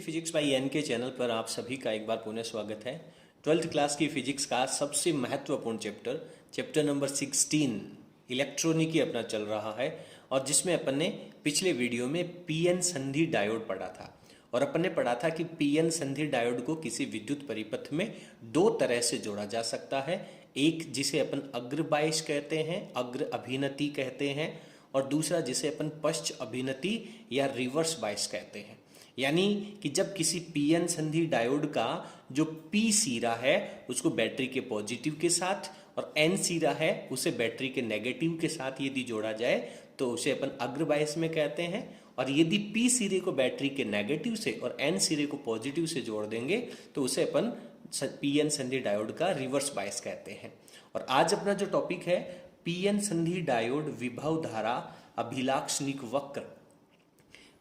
Physics by N के channel पर आप सभी का एक बार पुनः स्वागत है। 12th क्लास की फिजिक्स का सबसे महत्वपूर्ण चैप्टर नंबर 16 इलेक्ट्रॉनिकी अपना चल रहा है और जिसमें अपन ने पिछले वीडियो में पीएन संधि डायोड पढ़ा था और अपन ने पढ़ा था कि पीएन संधि डायोड को किसी विद्युत परिपथ में दो तरह से जोड़ा जा सकता है। एक जिसे अपन अग्र बायस कहते हैं, अग्र अभिनति कहते हैं, और दूसरा जिसे अपन पश्च अभिनति या रिवर्स बायस कहते हैं। यानी कि जब किसी पीएन संधि डायोड का जो पी सिरा है उसको बैटरी के पॉजिटिव के साथ और एन सिरा है उसे बैटरी के नेगेटिव के साथ यदि जोड़ा जाए तो उसे अपन अग्र बायस में कहते हैं, और यदि पी सिरे को बैटरी के नेगेटिव से और एन सिरे को पॉजिटिव से जोड़ देंगे तो उसे अपन पीएन संधि डायोड का रिवर्स बायस कहते हैं। और आज अपना जो टॉपिक है पीएन संधि डायोड विभव धारा अभिलाक्षणिक वक्र।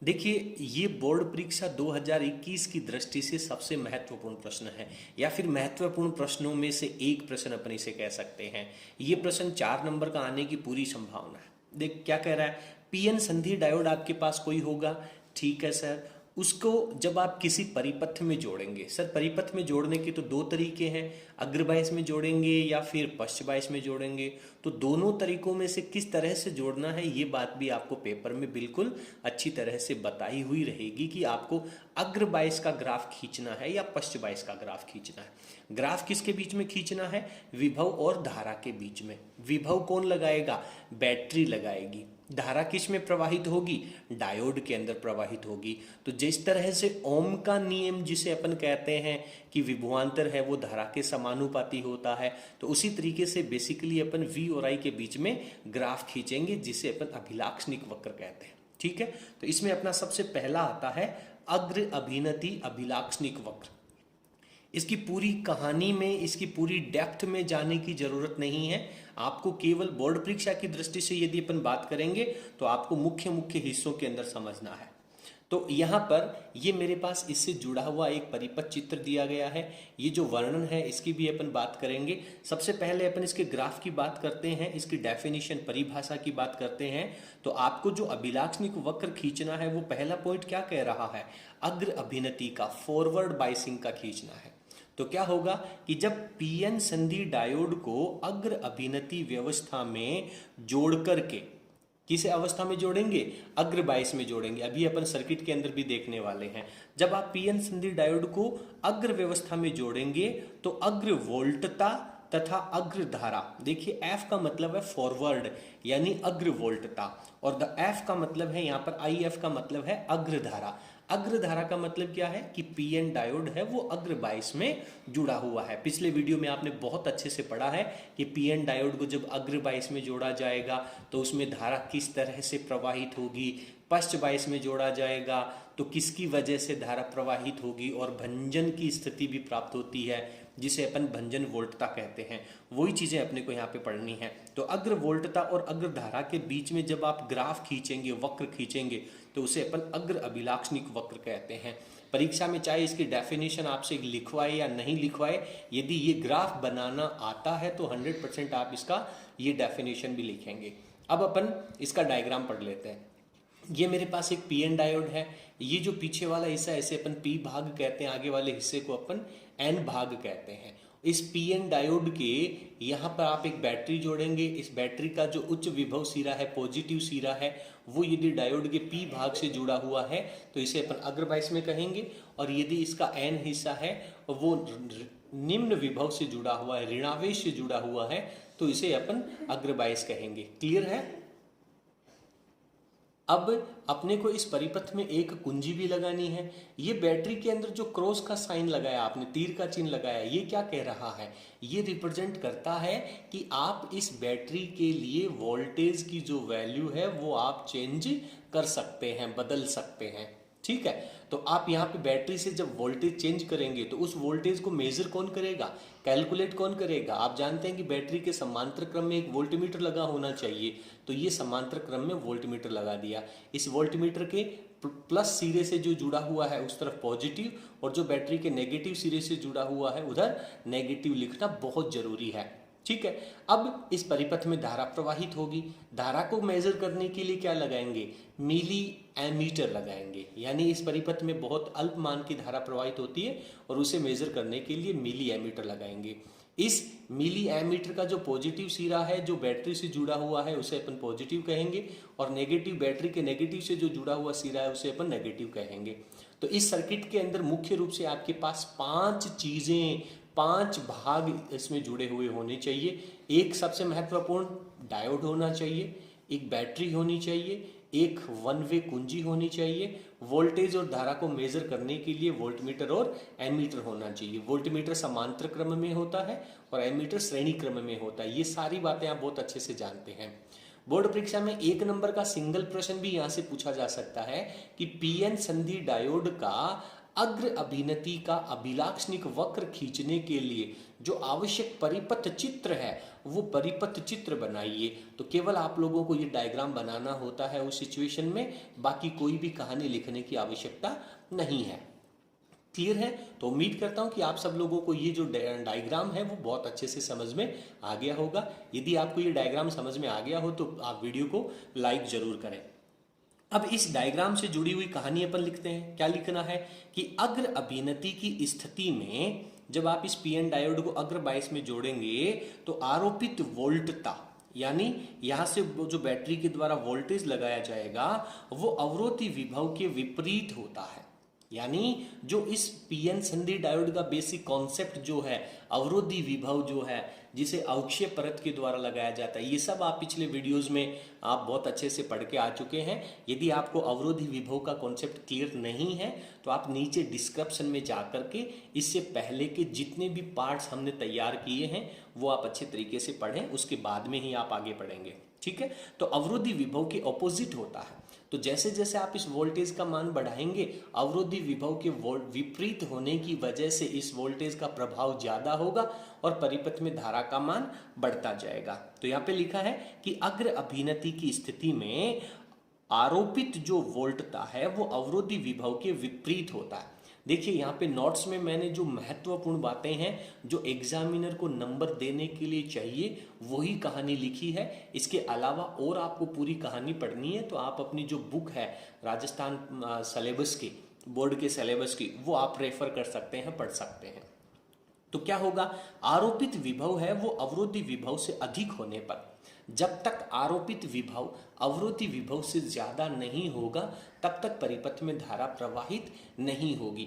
देखिए, ये बोर्ड परीक्षा 2021 की दृष्टि से सबसे महत्वपूर्ण प्रश्न है या फिर महत्वपूर्ण प्रश्नों में से एक प्रश्न अपन इसे कह सकते हैं। ये प्रश्न 4 नंबर का आने की पूरी संभावना है। देख क्या कह रहा है, पीएन संधि डायोड आपके पास कोई होगा, ठीक है सर। उसको जब आप किसी परिपथ में जोड़ेंगे, सर परिपथ में जोड़ने के तो दो तरीके हैं, अग्र बायस में जोड़ेंगे या फिर पश्च बायस में जोड़ेंगे। तो दोनों तरीकों में से किस तरह से जोड़ना है ये बात भी आपको पेपर में बिल्कुल अच्छी तरह से बताई हुई रहेगी कि आपको अग्र बायस का ग्राफ खींचना है या पश्च बायस का ग्राफ खींचना है। ग्राफ किसके बीच में खींचना है? विभव और धारा के बीच में। विभव कौन लगाएगा? बैटरी लगाएगी। धारा किस में प्रवाहित होगी? डायोड के अंदर प्रवाहित होगी। तो जिस तरह से ओम का नियम जिसे अपन कहते हैं कि विभवांतर है वो धारा के समानुपाती होता है, तो उसी तरीके से बेसिकली अपन वी और आई के बीच में ग्राफ खींचेंगे जिसे अपन अभिलाक्षणिक वक्र कहते हैं। ठीक है, तो इसमें अपना सबसे पहला आता है अग्र अभिनति अभिलाक्षणिक वक्र। इसकी पूरी कहानी में, इसकी पूरी डेप्थ में जाने की जरूरत नहीं है। आपको केवल बोर्ड परीक्षा की दृष्टि से यदि अपन बात करेंगे तो आपको मुख्य मुख्य हिस्सों के अंदर समझना है। तो यहाँ पर ये मेरे पास इससे जुड़ा हुआ एक परिपथ चित्र दिया गया है। ये जो वर्णन है इसकी भी अपन बात करेंगे। सबसे पहले अपन इसके ग्राफ की बात करते हैं, इसकी डेफिनेशन परिभाषा की बात करते हैं। तो आपको जो अभिलाक्षणिक वक्र खींचना है वो पहला पॉइंट क्या कह रहा है? अग्र अभिनति का, फॉरवर्ड बायसिंग का खींचना है। तो क्या होगा कि जब पीएन संधि डायोड को अग्र अभिनति व्यवस्था में जोड़ करके, किस अवस्था में जोड़ेंगे? अग्र बायस में जोड़ेंगे। अभी अपन सर्किट के अंदर भी देखने वाले हैं। जब आप पीएन संधि डायोड को अग्र व्यवस्था में जोड़ेंगे तो अग्र वोल्टता तथा अग्र धारा, देखिए एफ का मतलब है फॉरवर्ड यानी अग्र वोल्टता, और द एफ का मतलब है यहाँ पर आई एफ का मतलब है अग्र धारा। अग्र धारा का मतलब क्या है कि पीएन डायोड है वो अग्र बायस में जुड़ा हुआ है। पिछले वीडियो में आपने बहुत अच्छे से पढ़ा है कि पीएन डायोड को जब अग्र बायस में जोड़ा जाएगा तो उसमें धारा किस तरह से प्रवाहित होगी, पश्च बायस में जोड़ा जाएगा तो किसकी वजह से धारा प्रवाहित होगी और भंजन की स्थिति भी प्राप्त होती है जिसे अपन भंजन वोल्टता कहते हैं। वही चीजें अपने को यहाँ पे पढ़नी है। तो अग्र वोल्टता और अग्र धारा के बीच में जब आप ग्राफ खींचेंगे, वक्र खींचेंगे, तो उसे अपन अग्र अभिलाक्षणिक वक्र कहते हैं। परीक्षा में चाहे इसकी डेफिनेशन आपसे लिखवाए या नहीं लिखवाए, यदि ये ग्राफ बनाना आता है तो 100% आप इसका ये डेफिनेशन भी लिखेंगे। अब अपन इसका डायग्राम पढ़ लेते हैं। ये मेरे पास एक पीएन डायोड है। ये जो पीछे वाला हिस्सा इसे अपन पी भाग कहते हैं, आगे वाले हिस्से को अपन एन भाग कहते हैं। इस पीएन डायोड के यहाँ पर आप एक बैटरी जोड़ेंगे। इस बैटरी का जो उच्च विभव सिरा है, पॉजिटिव सिरा है, वो यदि डायोड के पी भाग से जुड़ा हुआ है तो इसे अपन अग्र बायस में कहेंगे, और यदि इसका एन हिस्सा है वो निम्न विभव से जुड़ा हुआ है, ऋणावेश से जुड़ा हुआ है, तो इसे अपन अग्र बायस कहेंगे। क्लियर है? अब अपने को इस परिपथ में एक कुंजी भी लगानी है। ये बैटरी के अंदर जो क्रॉस का साइन लगाया आपने, तीर का चिन्ह लगाया, ये क्या कह रहा है? ये रिप्रेजेंट करता है कि आप इस बैटरी के लिए वोल्टेज की जो वैल्यू है वो आप चेंज कर सकते हैं, बदल सकते हैं। ठीक है, तो आप यहाँ पे बैटरी से जब वोल्टेज चेंज करेंगे तो उस वोल्टेज को मेजर कौन करेगा, कैलकुलेट कौन करेगा? आप जानते हैं कि बैटरी के समांतर क्रम में एक वोल्टमीटर लगा होना चाहिए, तो ये समांतर क्रम में वोल्टमीटर लगा दिया। इस वोल्टमीटर के प्लस सिरे से जो जुड़ा हुआ है उस तरफ पॉजिटिव, और जो बैटरी के नेगेटिव सिरे से जुड़ा हुआ है उधर नेगेटिव लिखना बहुत जरूरी है। ठीक है। अब इस परिपथ में धारा प्रवाहित होगी, धारा को मेजर करने के लिए क्या लगाएंगे, मिली एमीटर लगाएंगे, यानी इस परिपथ में बहुत अल्प मान की धारा प्रवाहित होती है और उसे मेजर करने के लिए मिली एमीटर लगाएंगे। इस मिली एमीटर का जो पॉजिटिव सिरा है जो बैटरी से जुड़ा हुआ है उसे अपन पॉजिटिव कहेंगे, और नेगेटिव बैटरी के नेगेटिव से जो जुड़ा हुआ सिरा है उसे अपन नेगेटिव कहेंगे। तो इस सर्किट के अंदर मुख्य रूप से आपके पास 5 चीजें, 5 भाग इसमें जुड़े हुए होने चाहिए। एक सबसे महत्वपूर्ण डायोड होना चाहिए, एक बैटरी होनी चाहिए, एक वन वे कुंजी होनी चाहिए, वोल्टेज और धारा को मेजर करने के लिए वोल्टमीटर और एमीटर होना चाहिए। वोल्टमीटर समांतर क्रम में होता है और एमीटर श्रेणी क्रम में होता है। ये सारी बातें आप बहुत अच्छे से जानते हैं। बोर्ड परीक्षा में 1 नंबर का सिंगल प्रश्न भी यहां से पूछा जा सकता है कि पीएन संधि डायोड का अग्र अभिनति का अभिलाक्षणिक वक्र खींचने के लिए जो आवश्यक परिपथ चित्र है वो परिपथ चित्र बनाइए। तो केवल आप लोगों को ये डायग्राम बनाना होता है उस सिचुएशन में, बाकी कोई भी कहानी लिखने की आवश्यकता नहीं है। क्लियर है? तो उम्मीद करता हूं कि आप सब लोगों को ये जो डायग्राम है वो बहुत अच्छे से समझ में आ गया होगा। यदि आपको ये डायग्राम समझ में आ गया हो तो आप वीडियो को लाइक जरूर करें। अब इस डायग्राम से जुड़ी हुई कहानी अपन लिखते हैं। क्या लिखना है कि अग्र अभिनति की स्थिति में जब आप इस पीएन डायोड को अग्र बायस में जोड़ेंगे तो आरोपित वोल्टता, यानी यहां से जो बैटरी के द्वारा वोल्टेज लगाया जाएगा वो अवरोधी विभव के विपरीत होता है। यानी जो इस पीएन संधि डायोड का बेसिक कॉन्सेप्ट जो है, अवरोधी विभव जो है जिसे अक्षीय परत के द्वारा लगाया जाता है, ये सब आप पिछले वीडियोस में आप बहुत अच्छे से पढ़ के आ चुके हैं। यदि आपको अवरोधी विभव का कॉन्सेप्ट क्लियर नहीं है तो आप नीचे डिस्क्रिप्शन में जा करके इससे पहले के जितने भी पार्ट्स हमने तैयार किए हैं वो आप अच्छे तरीके से पढ़ें, उसके बाद में ही आप आगे पढ़ेंगे। ठीक है, तो अवरोधी विभव के ऑपोजिट होता है। तो जैसे जैसे आप इस वोल्टेज का मान बढ़ाएंगे, अवरोधी विभव के विपरीत होने की वजह से इस वोल्टेज का प्रभाव ज्यादा होगा और परिपथ में धारा का मान बढ़ता जाएगा। तो यहाँ पे लिखा है कि अग्र अभिनति की स्थिति में आरोपित जो वोल्टता है वो अवरोधी विभव के विपरीत होता है। देखिए यहाँ पे नोट्स में मैंने जो महत्वपूर्ण बातें हैं जो एग्जामिनर को नंबर देने के लिए चाहिए वही कहानी लिखी है। इसके अलावा और आपको पूरी कहानी पढ़नी है तो आप अपनी जो बुक है राजस्थान सिलेबस की, बोर्ड के सिलेबस की, वो आप रेफर कर सकते हैं, पढ़ सकते हैं। तो क्या होगा, आरोपित विभव है वो अवरोधी विभव से अधिक होने पर, जब तक आरोपित विभव अवरोधी विभव से ज्यादा नहीं होगा तब तक परिपथ में धारा प्रवाहित नहीं होगी।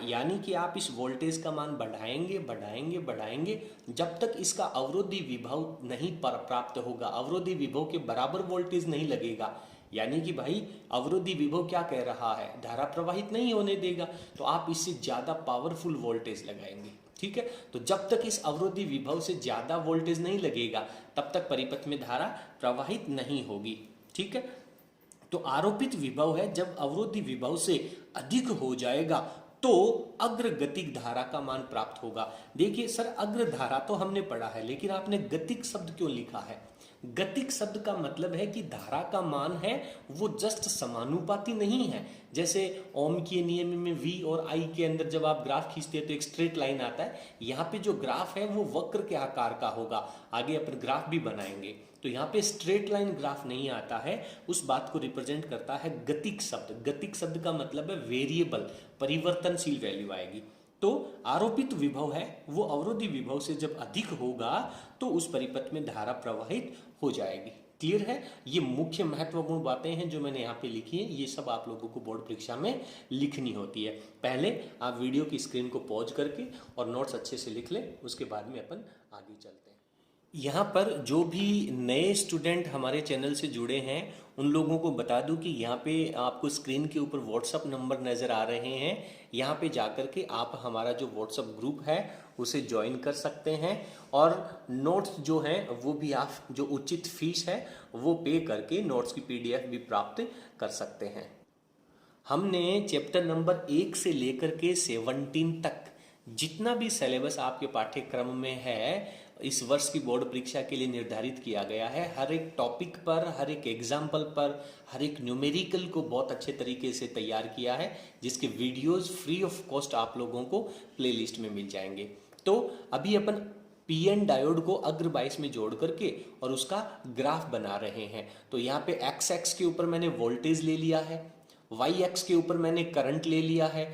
यानी कि आप इस वोल्टेज का मान बढ़ाएंगे बढ़ाएंगे बढ़ाएंगे जब तक इसका अवरोधी विभव नहीं प्राप्त होगा, अवरोधी विभव के बराबर वोल्टेज नहीं लगेगा। यानी कि भाई अवरोधी विभव क्या कह रहा है, धारा प्रवाहित नहीं होने देगा, तो आप इससे ज्यादा पावरफुल वोल्टेज लगाएंगे। ठीक है, तो जब तक इस अवरोधी विभव से ज्यादा वोल्टेज नहीं लगेगा तब तक परिपथ में धारा प्रवाहित नहीं होगी। ठीक है, तो आरोपित विभव है जब अवरोधी विभव से अधिक हो जाएगा तो अग्रगतिक धारा का मान प्राप्त होगा। देखिए सर, अग्र धारा तो हमने पढ़ा है, लेकिन आपने गतिक शब्द क्यों लिखा है? गतिक शब्द का मतलब है कि धारा का मान है वो जस्ट समानुपाती नहीं है। जैसे ओम के नियम में V और I के अंदर जब आप ग्राफ खींचते हैं तो एक स्ट्रेट लाइन आता है, यहाँ पे जो ग्राफ है वो वक्र के आकार का होगा। आगे अपन ग्राफ भी बनाएंगे, तो यहाँ पे स्ट्रेट लाइन ग्राफ नहीं आता है, उस बात को रिप्रेजेंट करता है गतिक शब्द। गतिक शब्द का मतलब है वेरिएबल, परिवर्तनशील वैल्यू आएगी। तो आरोपित विभव है वो अवरोधी विभव से जब अधिक होगा तो उस परिपथ में धारा प्रवाहित हो जाएगी। क्लियर है? ये मुख्य महत्वपूर्ण बातें हैं जो मैंने यहाँ पे लिखी है, ये सब आप लोगों को बोर्ड परीक्षा में लिखनी होती है। पहले आप वीडियो की स्क्रीन को पॉज करके और नोट्स अच्छे से लिख लें, उसके बाद में अपन आगे चलते हैं। यहाँ पर जो भी नए स्टूडेंट हमारे चैनल से जुड़े हैं उन लोगों को बता दूं कि यहाँ पे आपको स्क्रीन के ऊपर व्हाट्सअप नंबर नज़र आ रहे हैं। यहाँ पे जाकर के आप हमारा जो व्हाट्सअप ग्रुप है उसे ज्वाइन कर सकते हैं और नोट्स जो हैं वो भी आप जो उचित फीस है वो पे करके नोट्स की PDF भी प्राप्त कर सकते हैं। हमने चैप्टर नंबर 1 से लेकर के 17 तक जितना भी सिलेबस आपके पाठ्यक्रम में है इस वर्ष की बोर्ड परीक्षा के लिए निर्धारित किया गया है, हर एक टॉपिक पर, हर एक एग्जाम्पल पर, हर एक न्यूमेरिकल को बहुत अच्छे तरीके से तैयार किया है, जिसके वीडियोस फ्री ऑफ कॉस्ट आप लोगों को प्लेलिस्ट में मिल जाएंगे। तो अभी अपन पीएन डायोड को अग्र बायस में जोड़ करके और उसका ग्राफ बना रहे हैं। तो यहाँ पे एक्स एक्स के ऊपर मैंने वोल्टेज ले लिया है, वाई एक्स के ऊपर मैंने करंट ले लिया है।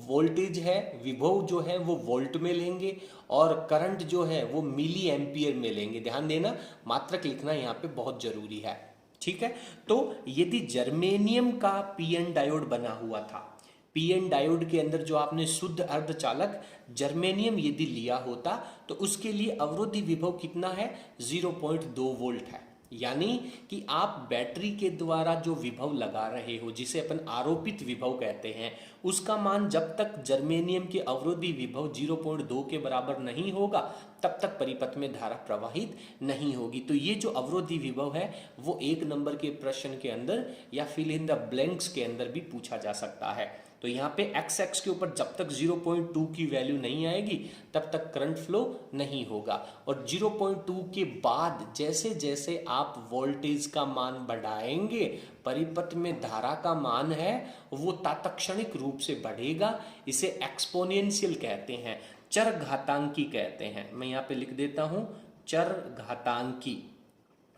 वोल्टेज है, विभव जो है वो वोल्ट में लेंगे और करंट जो है वो मिली एम्पियर में लेंगे। ध्यान देना, मात्रक लिखना यहाँ पे बहुत जरूरी है, ठीक है। तो यदि जर्मेनियम का पीएन डायोड बना हुआ था, पीएन डायोड के अंदर जो आपने शुद्ध अर्धचालक जर्मेनियम यदि लिया होता तो उसके लिए अवरोधी विभव कितना है, 0.2 वोल्ट है। यानी कि आप बैटरी के द्वारा जो विभव लगा रहे हो, जिसे अपन आरोपित विभव कहते हैं, उसका मान जब तक जर्मेनियम के अवरोधी विभव 0.2 के बराबर नहीं होगा तब तक परिपथ में धारा प्रवाहित नहीं होगी। तो ये जो अवरोधी विभव है वो 1 नंबर के प्रश्न के अंदर या फिल इन द ब्लैंक्स के अंदर भी पूछा जा सकता है। तो यहाँ पे एक्स एक्स के ऊपर जब तक 0.2 की वैल्यू नहीं आएगी तब तक करंट फ्लो नहीं होगा, और 0.2 के बाद जैसे जैसे आप वोल्टेज का मान बढ़ाएंगे परिपथ में धारा का मान है वो तात्क्षणिक रूप से बढ़ेगा। इसे एक्सपोनेंशियल कहते हैं, चर घातांकी कहते हैं। मैं यहाँ पे लिख देता हूं, चर घातांकी।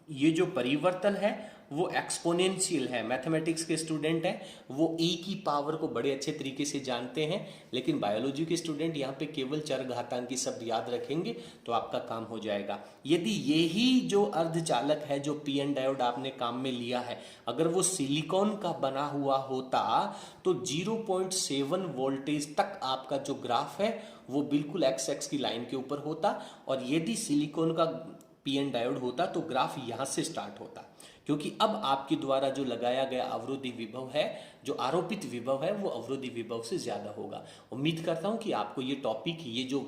ये जो परिवर्तन है वो एक्सपोनेंशियल है। मैथमेटिक्स के स्टूडेंट हैं वो e की पावर को बड़े अच्छे तरीके से जानते हैं, लेकिन बायोलॉजी के स्टूडेंट यहाँ पे केवल चर घातांकी शब्द याद रखेंगे तो आपका काम हो जाएगा। यदि यही जो अर्धचालक है, जो पीएन डायोड आपने काम में लिया है, अगर वो सिलिकॉन का बना हुआ होता तो 0.7 वोल्टेज तक आपका जो ग्राफ है वो बिल्कुल एक्स एक्स की लाइन के ऊपर होता, और यदि सिलिकॉन का पीएन डायोड होता तो ग्राफ यहां से स्टार्ट होता, क्योंकि अब आपके द्वारा जो लगाया गया अवरोधी विभव है, जो आरोपित विभव है, वो अवरोधी विभव से ज्यादा होगा। उम्मीद करता हूं कि आपको ये टॉपिक, ये जो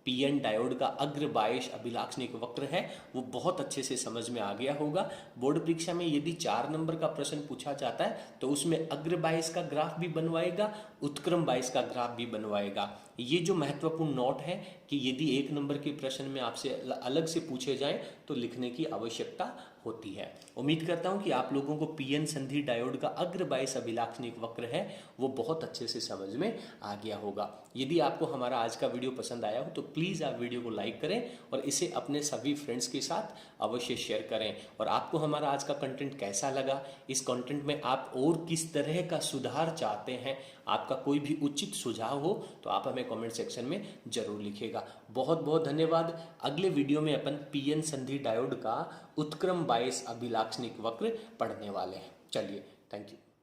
पीएन डायोड का अग्र बायस अभिलाक्षणिक वक्र है वो बहुत अच्छे से समझ में आ गया होगा। बोर्ड परीक्षा में यदि 4 नंबर का प्रश्न पूछा जाता है तो उसमें अग्र बायस का ग्राफ भी बनवाएगा, उत्क्रम बायस का ग्राफ भी बनवाएगा। ये जो महत्वपूर्ण नोट है कि यदि 1 नंबर के प्रश्न में आपसे अलग से पूछे जाए तो लिखने की आवश्यकता होती है। उम्मीद करता हूं कि आप लोगों को पीएन संधि डायोड का अग्र बायस अभिलाक्षणिक वक्र है वो बहुत अच्छे से समझ में आ गया होगा। यदि आपको हमारा आज का वीडियो पसंद आया हो तो प्लीज आप वीडियो को लाइक करें और इसे अपने सभी फ्रेंड्स के साथ अवश्य शेयर करें। और आपको हमारा आज का कंटेंट कैसा लगा, इस कंटेंट में आप और किस तरह का सुधार चाहते हैं, आपका कोई भी उचित सुझाव हो तो आप हमें कमेंट सेक्शन में जरूर लिखिएगा। बहुत बहुत धन्यवाद। अगले वीडियो में अपन पीएन संधि डायोड का उत्क्रम बायस अभिलाक्षणिक वक्र पढ़ने वाले हैं। चलिए, थैंक यू।